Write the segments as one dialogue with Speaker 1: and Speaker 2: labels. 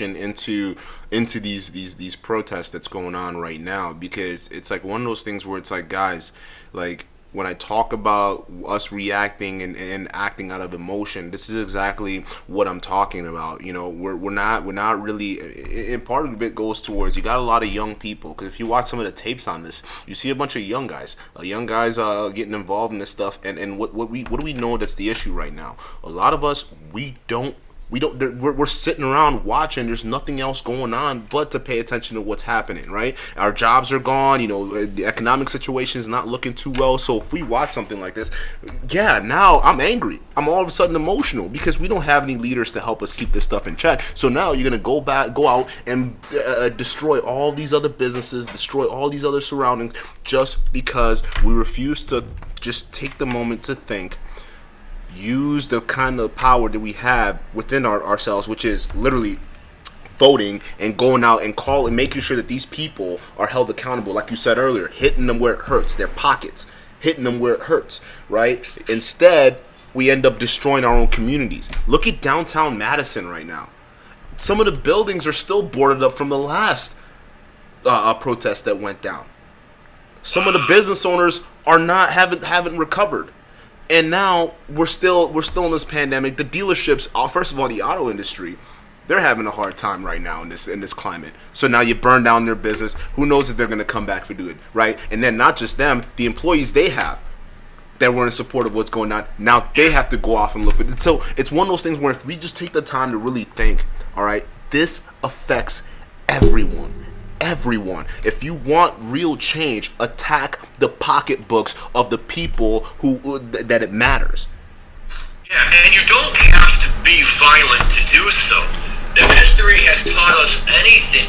Speaker 1: into these protests that's going on right now, because it's like one of those things where it's like, guys, like when I talk about us reacting and acting out of emotion, this is exactly what I'm talking about. You know, we're not really, and part of it goes towards, you got a lot of young people, because if you watch some of the tapes on this, you see a bunch of young guys getting involved in this stuff, and what do we know that's the issue right now? A lot of us, we're sitting around watching. There's nothing else going on but to pay attention to what's happening, right? Our jobs are gone. You know, the economic situation is not looking too well. So if we watch something like this, yeah, now I'm angry. I'm all of a sudden emotional because we don't have any leaders to help us keep this stuff in check. So now you're gonna go out and destroy all these other businesses, destroy all these other surroundings, just because we refuse to just take the moment to think, use the kind of power that we have within ourselves, which is literally voting and going out and making sure that these people are held accountable, like you said earlier, hitting them where it hurts, their pockets, hitting them where it hurts, right? Instead, we end up destroying our own communities. Look at downtown Madison right now. Some of the buildings are still boarded up from the last protest that went down. Some of the business owners haven't recovered. And now we're still in this pandemic. The dealerships, first of all, the auto industry, they're having a hard time right now in this climate. So now you burn down their business. Who knows if they're going to come back for good, right? And then not just them, the employees they have that were in support of what's going on, now they have to go off and look for it. So it's one of those things where if we just take the time to really think, all right, this affects everyone. Everyone. If you want real change, attack the pocketbooks of the people that it matters.
Speaker 2: Yeah, and you don't have to be violent to do so. If history has taught us anything,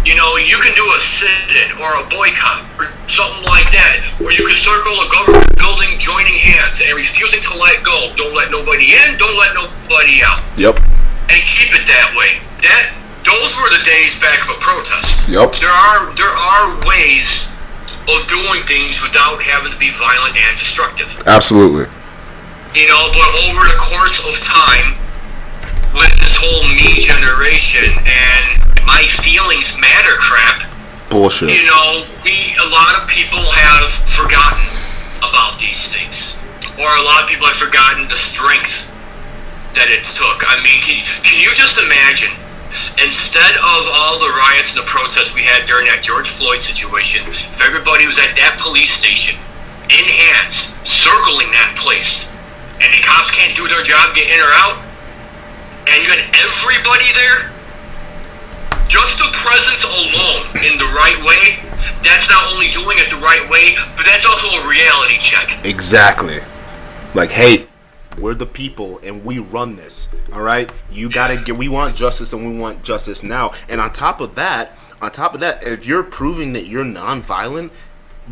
Speaker 2: you know, you can do a sit-in or a boycott or something like that, where you can circle a government building, joining hands and refusing to let go. Don't let nobody in, don't let nobody out.
Speaker 1: Yep.
Speaker 2: And keep it that way. Those were the days back of a protest.
Speaker 1: Yep.
Speaker 2: There are ways of doing things without having to be violent and destructive.
Speaker 1: Absolutely.
Speaker 2: You know, but over the course of time, with this whole me generation and my feelings matter crap,
Speaker 1: bullshit.
Speaker 2: you know, a lot of people have forgotten about these things. Or a lot of people have forgotten the strength that it took. I mean, can you just imagine, instead of all the riots and the protests we had during that George Floyd situation, if everybody was at that police station, in hands, circling that place, and the cops can't do their job, get in or out, and you had everybody there, just the presence alone in the right way, that's not only doing it the right way, but that's also a reality check.
Speaker 1: Exactly. Like, hey, we're the people and we run this. All right, we want justice and we want justice now. And on top of that, if you're proving that you're nonviolent,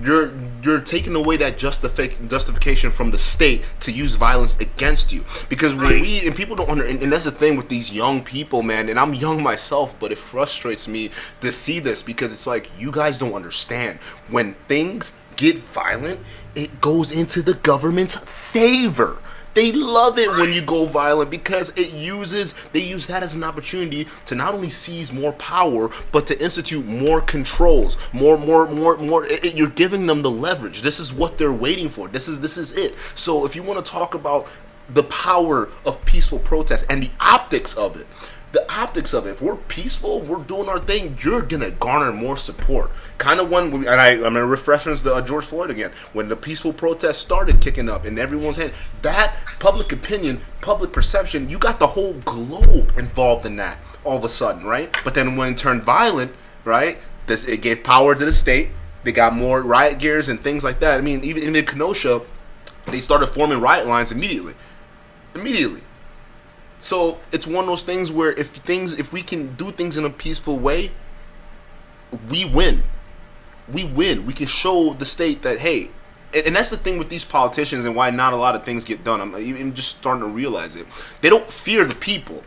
Speaker 1: you're taking away that justification from the state to use violence against you. Because when people don't and that's the thing with these young people, man, and I'm young myself, but it frustrates me to see this, because it's like, you guys don't understand. When things get violent, it goes into the government's favor. They love it when you go violent, because they use that as an opportunity to not only seize more power, but to institute more controls, more. You're giving them the leverage. This is what they're waiting for. This is it. So if you want to talk about the power of peaceful protest and the optics of it, if we're peaceful, we're doing our thing, you're gonna garner more support. Kind of I'm gonna reference the George Floyd again. When the peaceful protest started kicking up in everyone's hand, that public opinion, public perception, you got the whole globe involved in that all of a sudden, right? But then when it turned violent, right, it gave power to the state. They got more riot gears and things like that. I mean, even in Kenosha, they started forming riot lines immediately. So it's one of those things where if we can do things in a peaceful way, we win. We can show the state that, hey, and that's the thing with these politicians and why not a lot of things get done. I'm even just starting to realize it. They don't fear the people.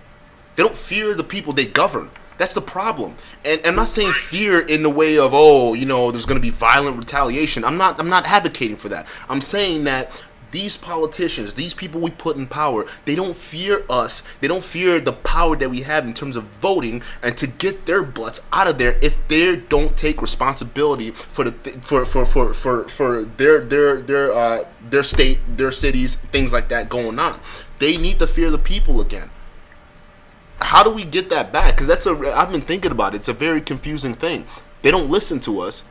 Speaker 1: They don't fear the people they govern. That's the problem. And I'm not saying fear in the way of, there's going to be violent retaliation. I'm not advocating for that. I'm saying that these politicians, these people we put in power, they don't fear us. They don't fear the power that we have in terms of voting and to get their butts out of there if they don't take responsibility for their state, their cities, things like that going on. They need to fear the people again. How do we get that back? Because I've been thinking about it. It's a very confusing thing. They don't listen to us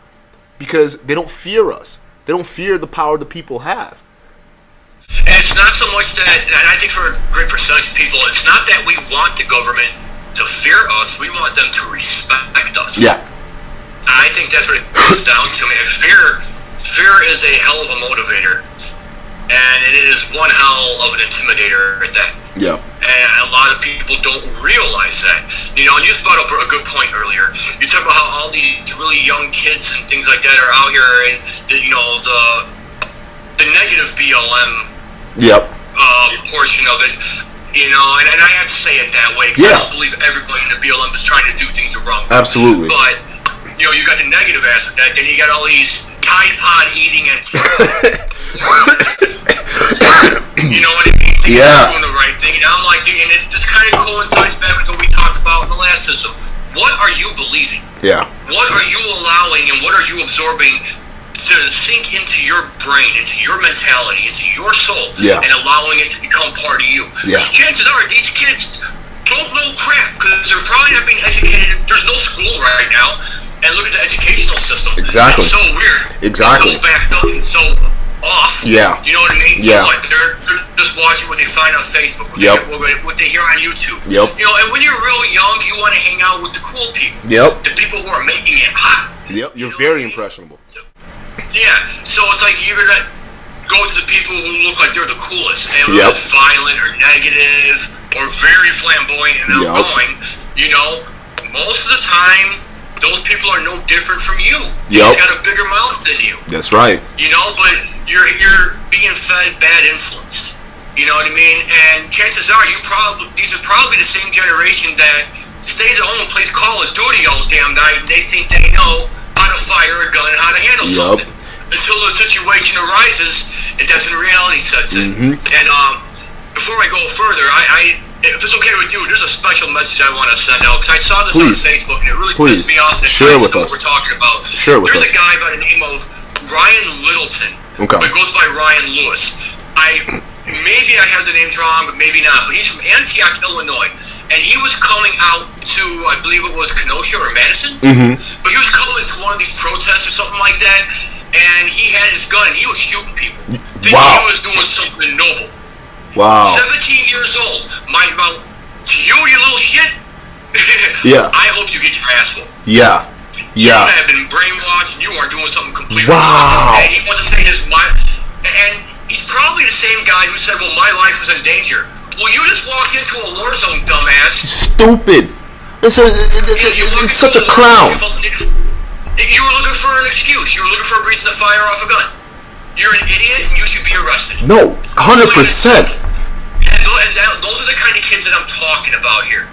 Speaker 1: because they don't fear us. They don't fear the power the people have.
Speaker 2: And it's not so much that, and I think for a great percentage of people, it's not that we want the government to fear us. We want them to respect us.
Speaker 1: Yeah.
Speaker 2: And I think that's what it comes down to. I mean, fear is a hell of a motivator. And it is one hell of an intimidator at that.
Speaker 1: Yeah.
Speaker 2: And a lot of people don't realize that. You know, and you brought up a good point earlier. You talk about how all these really young kids and things like that are out here, and the negative BLM portion of it. You know, and I have to say it that way because I don't believe everybody in the BLM is trying to do things the wrong way.
Speaker 1: Absolutely.
Speaker 2: But you know, you got the negative aspect of that. Then you got all these Tide Pod eating and you know what I mean? They're doing the right thing. And I'm like, and it just kind of coincides back with what we talked about in the last system. What are you believing?
Speaker 1: Yeah.
Speaker 2: What are you allowing and what are you absorbing to sink into your brain, into your mentality, into your soul, and allowing it to become part of you?
Speaker 1: Yeah.
Speaker 2: Because chances are these kids don't know crap because they're probably not being educated. There's no school right now. And look at the educational system.
Speaker 1: Exactly.
Speaker 2: It's so weird.
Speaker 1: Exactly.
Speaker 2: It's so backed up and so off.
Speaker 1: Yeah.
Speaker 2: You know what I mean?
Speaker 1: Yeah.
Speaker 2: So like they're just watching what they find on Facebook, what they hear on YouTube.
Speaker 1: Yep.
Speaker 2: You know, and when you're real young, you want to hang out with the cool people.
Speaker 1: Yep.
Speaker 2: The people who are making it hot.
Speaker 1: Yep. You're very impressionable.
Speaker 2: Yeah. So it's like you're gonna go to the people who look like they're the coolest and whether it's violent or negative or very flamboyant and outgoing. You know, most of the time, those people are no different from you. He's got a bigger mouth than you.
Speaker 1: That's right.
Speaker 2: You know, but you're being fed bad influence. You know what I mean? And chances are these are probably the same generation that stays at home and plays Call of Duty all damn night and they think they know how to fire a gun and how to handle something. Until the situation arises and that's when reality sets in. And before I go further, if it's okay with you, there's a special message I want to send out because I saw this on Facebook and it really pissed me off.
Speaker 1: Share with us.
Speaker 2: What we're talking about. There's a guy by the name of Ryan Littleton. Okay. But goes by Ryan Lewis. Maybe I have the names wrong, but maybe not. But he's from Antioch, Illinois, and he was coming out to, I believe it was Kenosha or Madison. But he was coming to one of these protests or something like that, and he had his gun and he was shooting people. Thinking he was doing something noble.
Speaker 1: Wow.
Speaker 2: 17 years old. You little shit. I hope you get your ass whooped.
Speaker 1: Yeah.
Speaker 2: You have been brainwashed and you are doing something completely
Speaker 1: wrong.
Speaker 2: And he wants to say his mind. And he's probably the same guy who said, well, my life was in danger. Well, you just walked into a war zone, dumbass.
Speaker 1: Stupid. It's such a clown.
Speaker 2: You were looking for an excuse. You were looking for a reason to fire off a gun. You're an idiot and you should be arrested.
Speaker 1: No, 100%.
Speaker 2: And those are the kind of kids that I'm talking about here.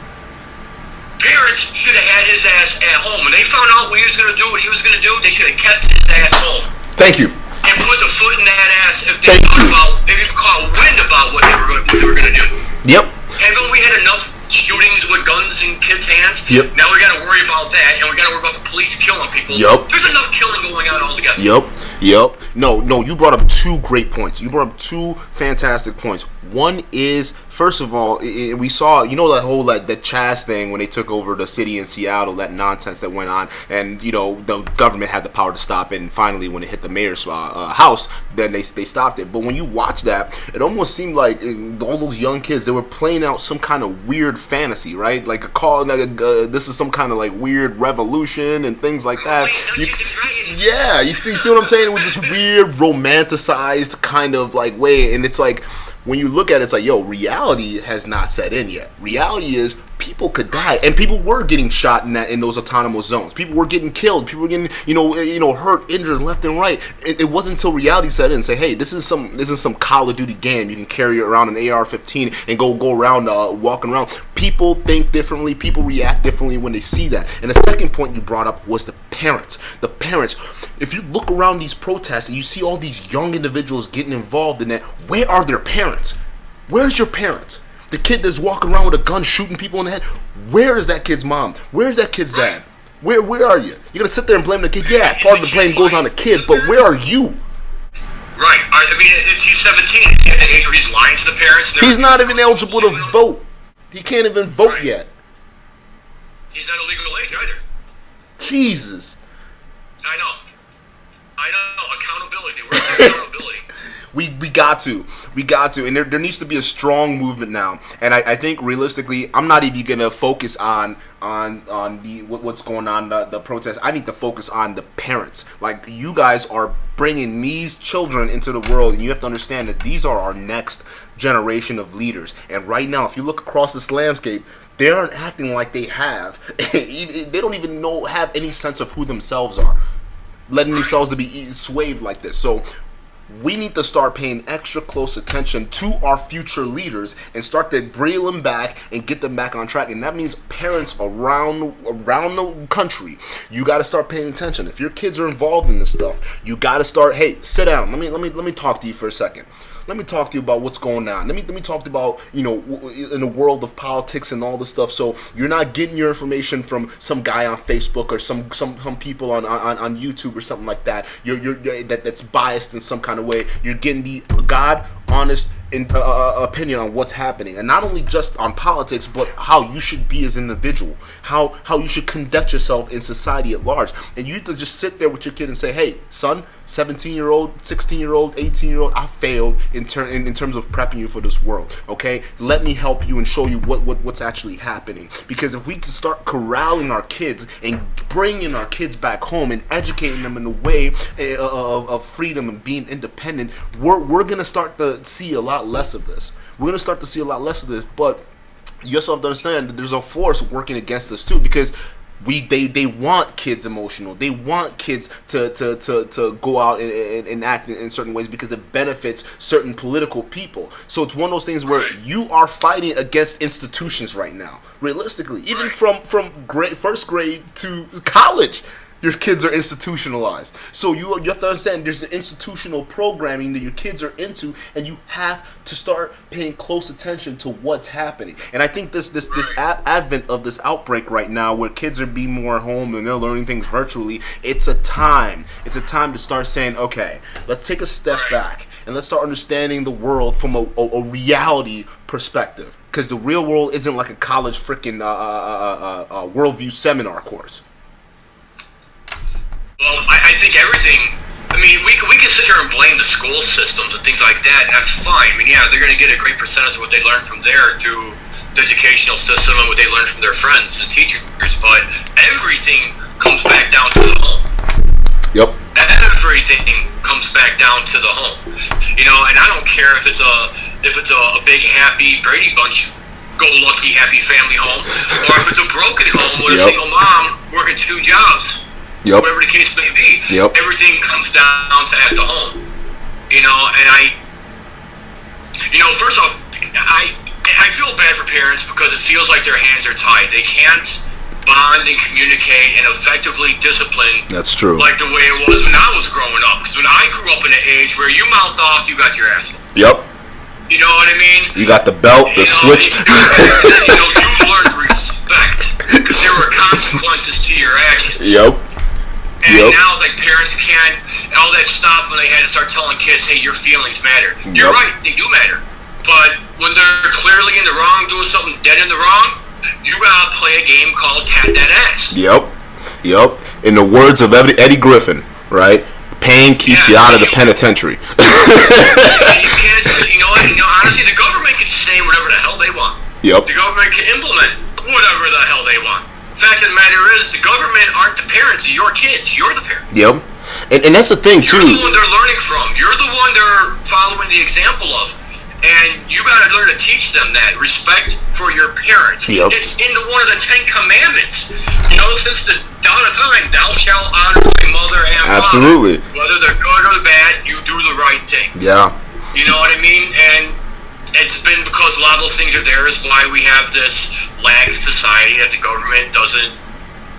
Speaker 2: Parents should have had his ass at home. When they found out what he was going to do, they should have kept his ass home.
Speaker 1: Thank you.
Speaker 2: And put the foot in that ass if they caught wind about what they were going to do.
Speaker 1: Yep.
Speaker 2: Haven't we had enough shootings with guns in kids' hands?
Speaker 1: Yep.
Speaker 2: Now we got to worry about that, and we got to worry about the police killing people.
Speaker 1: Yep.
Speaker 2: There's enough killing going on altogether.
Speaker 1: Yep. No, you brought up two great points. You brought up two fantastic points. One is, first of all, we saw, that whole that Chaz thing when they took over the city in Seattle, that nonsense that went on, and the government had the power to stop it, and finally when it hit the mayor's house, then they stopped it. But when you watch that, it almost seemed like all those young kids, they were playing out some kind of weird fantasy, right? Like this is some kind of like weird revolution and things like that. You see what I'm saying? With this weird romanticized kind of like way, and it's like, when you look at it, it's like, reality has not set in yet. Reality is people could die, and people were getting shot in those autonomous zones. People were getting killed. People were getting hurt, injured left and right. It wasn't until reality set in and say, hey, this is some Call of Duty game. You can carry around an AR-15 and go around walking around. People think differently. People react differently when they see that. And the second point you brought up was the parents. The parents. If you look around these protests and you see all these young individuals getting involved in that, where are their parents? Where's your parents? The kid that's walking around with a gun shooting people in the head, where is that kid's mom? Where is that kid's dad? Where are you? You're going to sit there and blame the kid? Yeah, part of the blame goes on the kid, but where are you?
Speaker 2: Right. I mean, he's 17. He's at the age where he's lying to the parents.
Speaker 1: He's not even eligible to vote. He can't even vote yet.
Speaker 2: He's not a legal age either.
Speaker 1: Jesus.
Speaker 2: I know. Accountability. Where's accountability?
Speaker 1: We got to, and there needs to be a strong movement now. And I think realistically, I'm not even gonna focus on what's going on the protest. I need to focus on the parents. Like, you guys are bringing these children into the world, and you have to understand that these are our next generation of leaders. And right now, if you look across this landscape, they aren't acting like they have. They don't even have any sense of who themselves are, letting themselves to be swayed like this. So we need to start paying extra close attention to our future leaders and start to reel them back and get them back on track. And that means parents around the country, you got to start paying attention. If your kids are involved in this stuff, you got to start. Hey, sit down. Let me talk to you for a second. Let me talk to you about what's going on. Let me talk to you about, in the world of politics and all this stuff. So you're not getting your information from some guy on Facebook or some people on YouTube or something like that. That's biased in some kind of way. You're getting the honest opinion on what's happening, and not only just on politics, but how you should be as an individual, how you should conduct yourself in society at large. And you have to just sit there with your kid and say, hey, son, 17-year-old, 16-year-old, 18-year-old, I failed in terms of prepping you for this world. Okay, let me help you and show you what's actually happening. Because if we start corralling our kids and bringing our kids back home and educating them in the way of freedom and being independent, we're gonna start to see a lot less of this. We're going to start to see a lot less of this, but you also have to understand that there's a force working against us too, because they want kids emotional. They want kids to go out and act in certain ways because it benefits certain political people. So it's one of those things where you are fighting against institutions right now. Realistically, even from first grade to college, your kids are institutionalized. So you have to understand there's the institutional programming that your kids are into, and you have to start paying close attention to what's happening. And I think this advent of this outbreak right now, where kids are being more at home and they're learning things virtually, it's a time to start saying, okay, let's take a step back and let's start understanding the world from a reality perspective, because the real world isn't like a college freaking worldview seminar course.
Speaker 2: Well, I think everything. I mean, we can sit here and blame the school systems and things like that, and that's fine. I mean, yeah, they're going to get a great percentage of what they learn from there through the educational system and what they learn from their friends and teachers. But everything comes back down to the home. Yep. Everything comes back down to the home. And I don't care if it's a big happy Brady Bunch go-lucky happy family home, or if it's a broken home with a single mom working 2 jobs. Yep. Whatever the case may be, everything comes down to at the home, and first off, I feel bad for parents because it feels like their hands are tied. They can't bond and communicate and effectively discipline.
Speaker 1: That's true.
Speaker 2: Like the way it was when I was growing up. Because when I grew up in an age where you mouthed off, you got your ass whooped.
Speaker 1: Yep.
Speaker 2: You know what I mean?
Speaker 1: You got the belt, the switch.
Speaker 2: You learned respect because there were consequences to your actions.
Speaker 1: Yep.
Speaker 2: And now it's like parents can't, all that stopped when they had to start telling kids, hey, your feelings matter. You're right, they do matter. But when they're clearly in the wrong, doing something dead in the wrong, you gotta play a game called Tat That Ass. Yep.
Speaker 1: In the words of Eddie Griffin, right? Pain keeps you out of the penitentiary.
Speaker 2: And you can't say, honestly, the government can say whatever the hell they want.
Speaker 1: Yep.
Speaker 2: The government can implement whatever the hell they want. Fact of the matter is, the government aren't the parents of your kids. You're the parent.
Speaker 1: Yep. And that's the thing, too.
Speaker 2: You're the one they're learning from. You're the one they're following the example of. And you got to learn to teach them that respect for your parents.
Speaker 1: Yep.
Speaker 2: It's in one of the 10 Commandments. You know, since the dawn of time, thou shalt honor thy mother and
Speaker 1: Absolutely.
Speaker 2: father. Whether they're good or bad, you do the right thing.
Speaker 1: Yeah.
Speaker 2: You know what I mean? And it's been because a lot of those things are there is why we have this lag in society that the government doesn't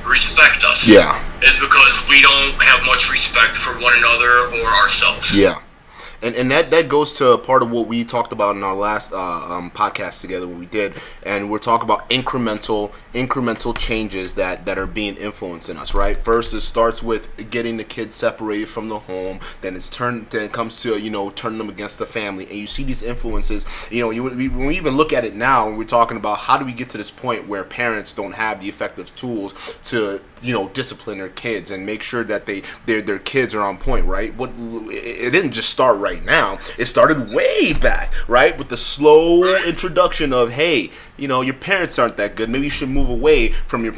Speaker 2: respect us.
Speaker 1: Yeah.
Speaker 2: It's because we don't have much respect for one another or ourselves.
Speaker 1: Yeah. And that goes to part of what we talked about in our last podcast together when we did, and we're talking about incremental changes that are being influenced in us, right? First, it starts with getting the kids separated from the home. Then it comes to turning them against the family, and you see these influences. When we even look at it now, and we're talking about how do we get to this point where parents don't have the effective tools to discipline their kids and make sure that their kids are on point, right? It didn't just start right now. It started way back, right? With the slow introduction of, hey, your parents aren't that good. Maybe you should move away from your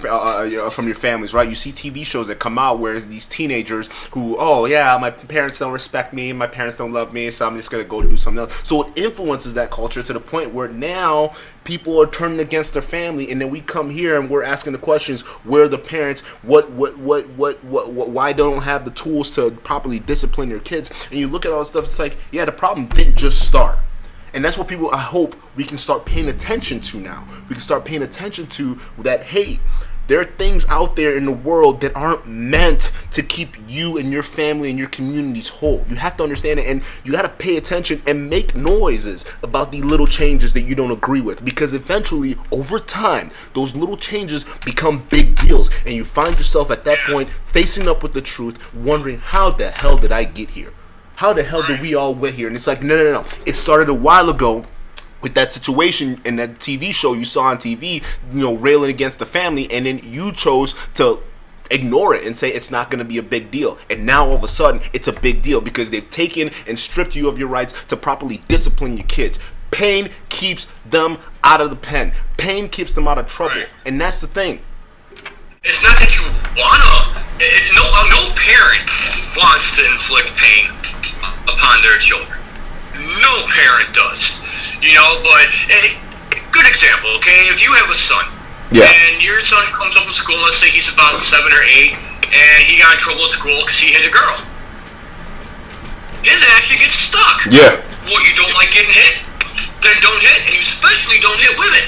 Speaker 1: families, right? You see TV shows that come out where these teenagers who, my parents don't respect me, my parents don't love me, so I'm just gonna go do something else. So it influences that culture to the point where now people are turning against their family, and then we come here and we're asking the questions: where are the parents? Why don't have the tools to properly discipline your kids? And you look at all this stuff, it's like, yeah, the problem didn't just start. And that's what I hope we can start paying attention to now. We can start paying attention to that, hey, there are things out there in the world that aren't meant to keep you and your family and your communities whole. You have to understand it, and you got to pay attention and make noises about the little changes that you don't agree with, because eventually, over time, those little changes become big deals, and you find yourself at that point facing up with the truth, wondering, how the hell did I get here? How the hell did we all get here? And it's like, no. It started a while ago with that situation in that TV show you saw on TV, railing against the family, and then you chose to ignore it and say it's not going to be a big deal. And now all of a sudden it's a big deal because they've taken and stripped you of your rights to properly discipline your kids. Pain keeps them out of the pen. Pain keeps them out of trouble. And that's the thing.
Speaker 2: It's not that you wanna. No parent wants to inflict pain upon their children. No parent does. But good example, okay? If you have a son, and your son comes up with school, let's say he's about 7 or 8, and he got in trouble at school because he hit a girl. His action gets stuck.
Speaker 1: Yeah.
Speaker 2: Well, you don't like getting hit? Then don't hit, and you especially don't hit women.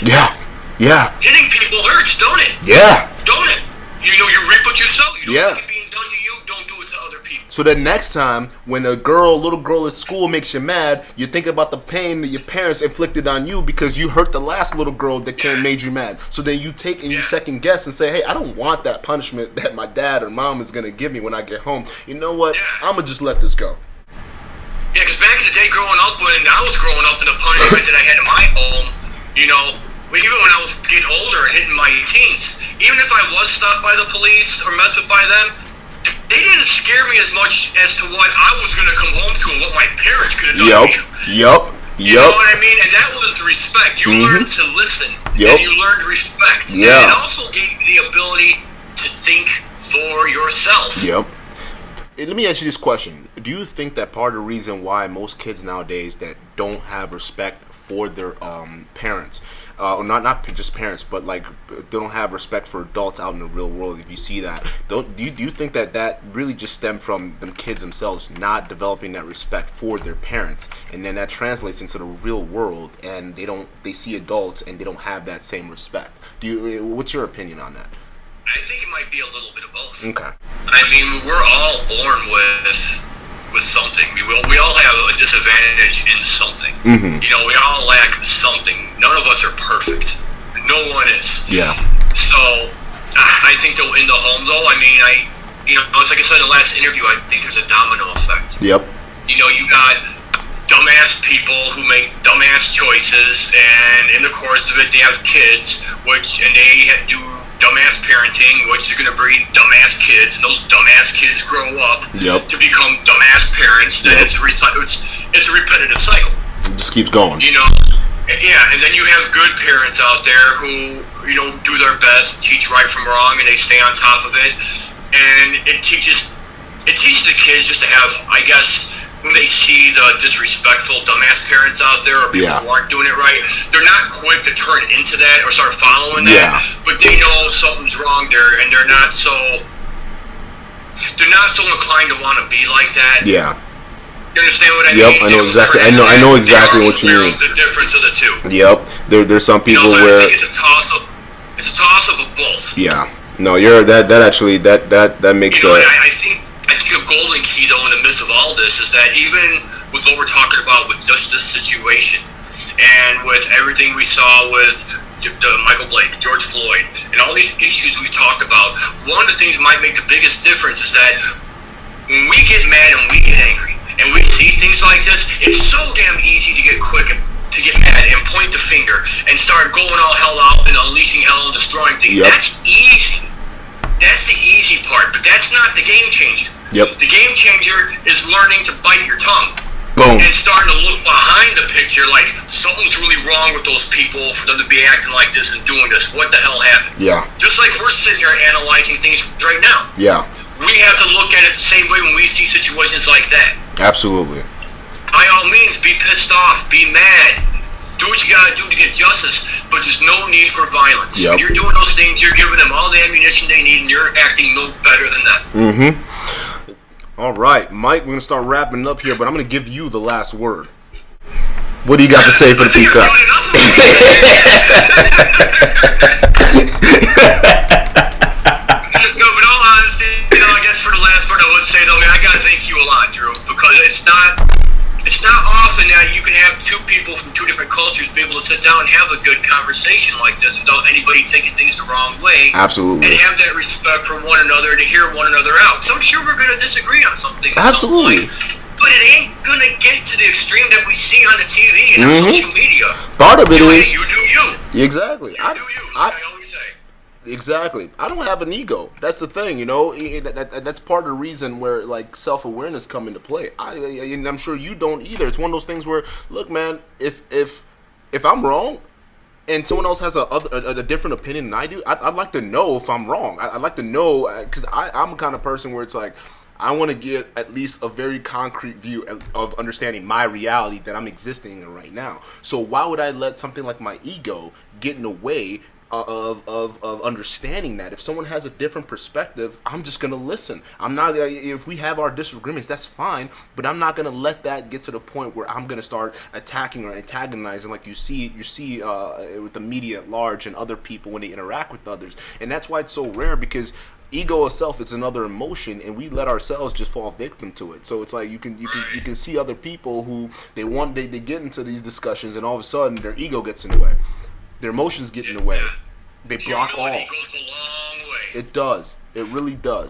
Speaker 1: Yeah.
Speaker 2: Hitting people hurts, don't it?
Speaker 1: Yeah.
Speaker 2: Don't it? You reap what you sow. You don't like it being done to you, don't do it to other people.
Speaker 1: So the next time when a little girl at school makes you mad, you think about the pain that your parents inflicted on you because you hurt the last little girl that made you mad. So then you take and you second guess and say, hey, I don't want that punishment that my dad or mom is going to give me when I get home. You know what? I'm going to just let this go.
Speaker 2: Yeah, because back in the day growing up, when I was growing up, and the punishment that I had in my home, even when I was getting older and hitting my teens, even if I was stopped by the police or messed with by them, they didn't scare me as much as to what I was going to come home to and what my parents could have done to me. You know what I mean? And that was respect. You learned to listen, and you learned respect. And it also gave you the ability to think for yourself.
Speaker 1: Let me ask you this question. Do you think that part of the reason why most kids nowadays that don't have respect for their parents, or not just parents, but like they don't have respect for adults out in the real world, if you see that, do you think that really just stemmed from them kids themselves not developing that respect for their parents, and then that translates into the real world, and they see adults and they don't have that same respect? What's your opinion on that?
Speaker 2: I think it might be a little bit of both.
Speaker 1: Okay.
Speaker 2: I mean, we're all born with something. We all have a disadvantage in something. We all lack something. None of us are perfect. No one is.
Speaker 1: Yeah.
Speaker 2: So I think that in the home, though, I mean, it's like I said in the last interview, I think there's a domino effect.
Speaker 1: Yep.
Speaker 2: You got dumbass people who make dumbass choices, and in the course of it, they have kids, and they do dumbass parenting, which is going to breed dumbass kids, and those dumbass kids grow up to become dumbass parents. Then it's a repetitive cycle.
Speaker 1: It just keeps going.
Speaker 2: And then you have good parents out there who do their best, teach right from wrong, and they stay on top of it. And it teaches the kids just to have, I guess, when they see the disrespectful dumbass parents out there or people who aren't doing it right, they're not quick to turn into that or start following that. But they know something's wrong there, and they're not so inclined to want to be like that.
Speaker 1: Yeah.
Speaker 2: You understand what I mean?
Speaker 1: Yep, I know exactly. I know exactly what you mean.
Speaker 2: The difference of the two.
Speaker 1: Yep. There's some people
Speaker 2: so
Speaker 1: where
Speaker 2: I think it's a toss up. It's a toss up of both.
Speaker 1: Yeah. No, you're that actually that makes
Speaker 2: I think a golden key though in the midst of all this is that even with what we're talking about with just this situation and with everything we saw with Michael Blake, George Floyd, and all these issues we've talked about, one of the things that might make the biggest difference is that when we get mad and we get angry and we see things like this, it's so damn easy to get quick to get mad and point the finger and start going all hell out and unleashing hell and destroying things.
Speaker 1: Yep.
Speaker 2: That's easy. That's the easy part, but that's not the game changer.
Speaker 1: Yep.
Speaker 2: The game changer is learning to bite your tongue.
Speaker 1: Boom.
Speaker 2: And starting to look behind the picture like something's really wrong with those people for them to be acting like this and doing this. What the hell happened?
Speaker 1: Yeah.
Speaker 2: Just like we're sitting here analyzing things right now.
Speaker 1: Yeah.
Speaker 2: We have to look at it the same way when we see situations like that.
Speaker 1: Absolutely.
Speaker 2: By all means, be pissed off, be mad, do what you gotta do to get justice, but there's no need for violence.
Speaker 1: Yep.
Speaker 2: When you're doing those things, you're giving them all the ammunition they need, and you're acting no better than them.
Speaker 1: Mm-hmm. All right, Mike, we're gonna start wrapping up here, but I'm gonna give you the last word. What do you got to say for the people?
Speaker 2: No, but all honesty, I guess for the last word I would say though, man, I gotta thank you a lot, Drew, because it's not often that you can have two people from two different cultures be able to sit down and have a good conversation like this without anybody taking things the wrong way.
Speaker 1: Absolutely.
Speaker 2: And have that respect for one another to hear one another out. So I'm sure we're gonna disagree on some things.
Speaker 1: Absolutely.
Speaker 2: At some point, but it ain't gonna get to the extreme that we see on the TV and on social media.
Speaker 1: Part of it is
Speaker 2: you do you.
Speaker 1: Exactly.
Speaker 2: You do you. I always say.
Speaker 1: Exactly. I don't have an ego. That's the thing, that's part of the reason where like self-awareness come into play. And I'm sure you don't either. It's one of those things where, look, man, if I'm wrong and someone else has a different opinion than I do, I'd like to know if I'm wrong. I'd like to know, because I'm the kind of person where it's like, I want to get at least a very concrete view of understanding my reality that I'm existing in right now. So why would I let something like my ego get in the way of understanding that? If someone has a different perspective, I'm just gonna listen. I'm not, if we have our disagreements, that's fine, but I'm not gonna let that get to the point where I'm gonna start attacking or antagonizing like you see with the media at large and other people when they interact with others. And that's why it's so rare, because ego itself is another emotion, and we let ourselves just fall victim to it. So it's like you can see other people who they get into these discussions, and all of a sudden their ego gets in the way. Their emotions get in the way. They block all.
Speaker 2: Goes a long way.
Speaker 1: It does. It really does.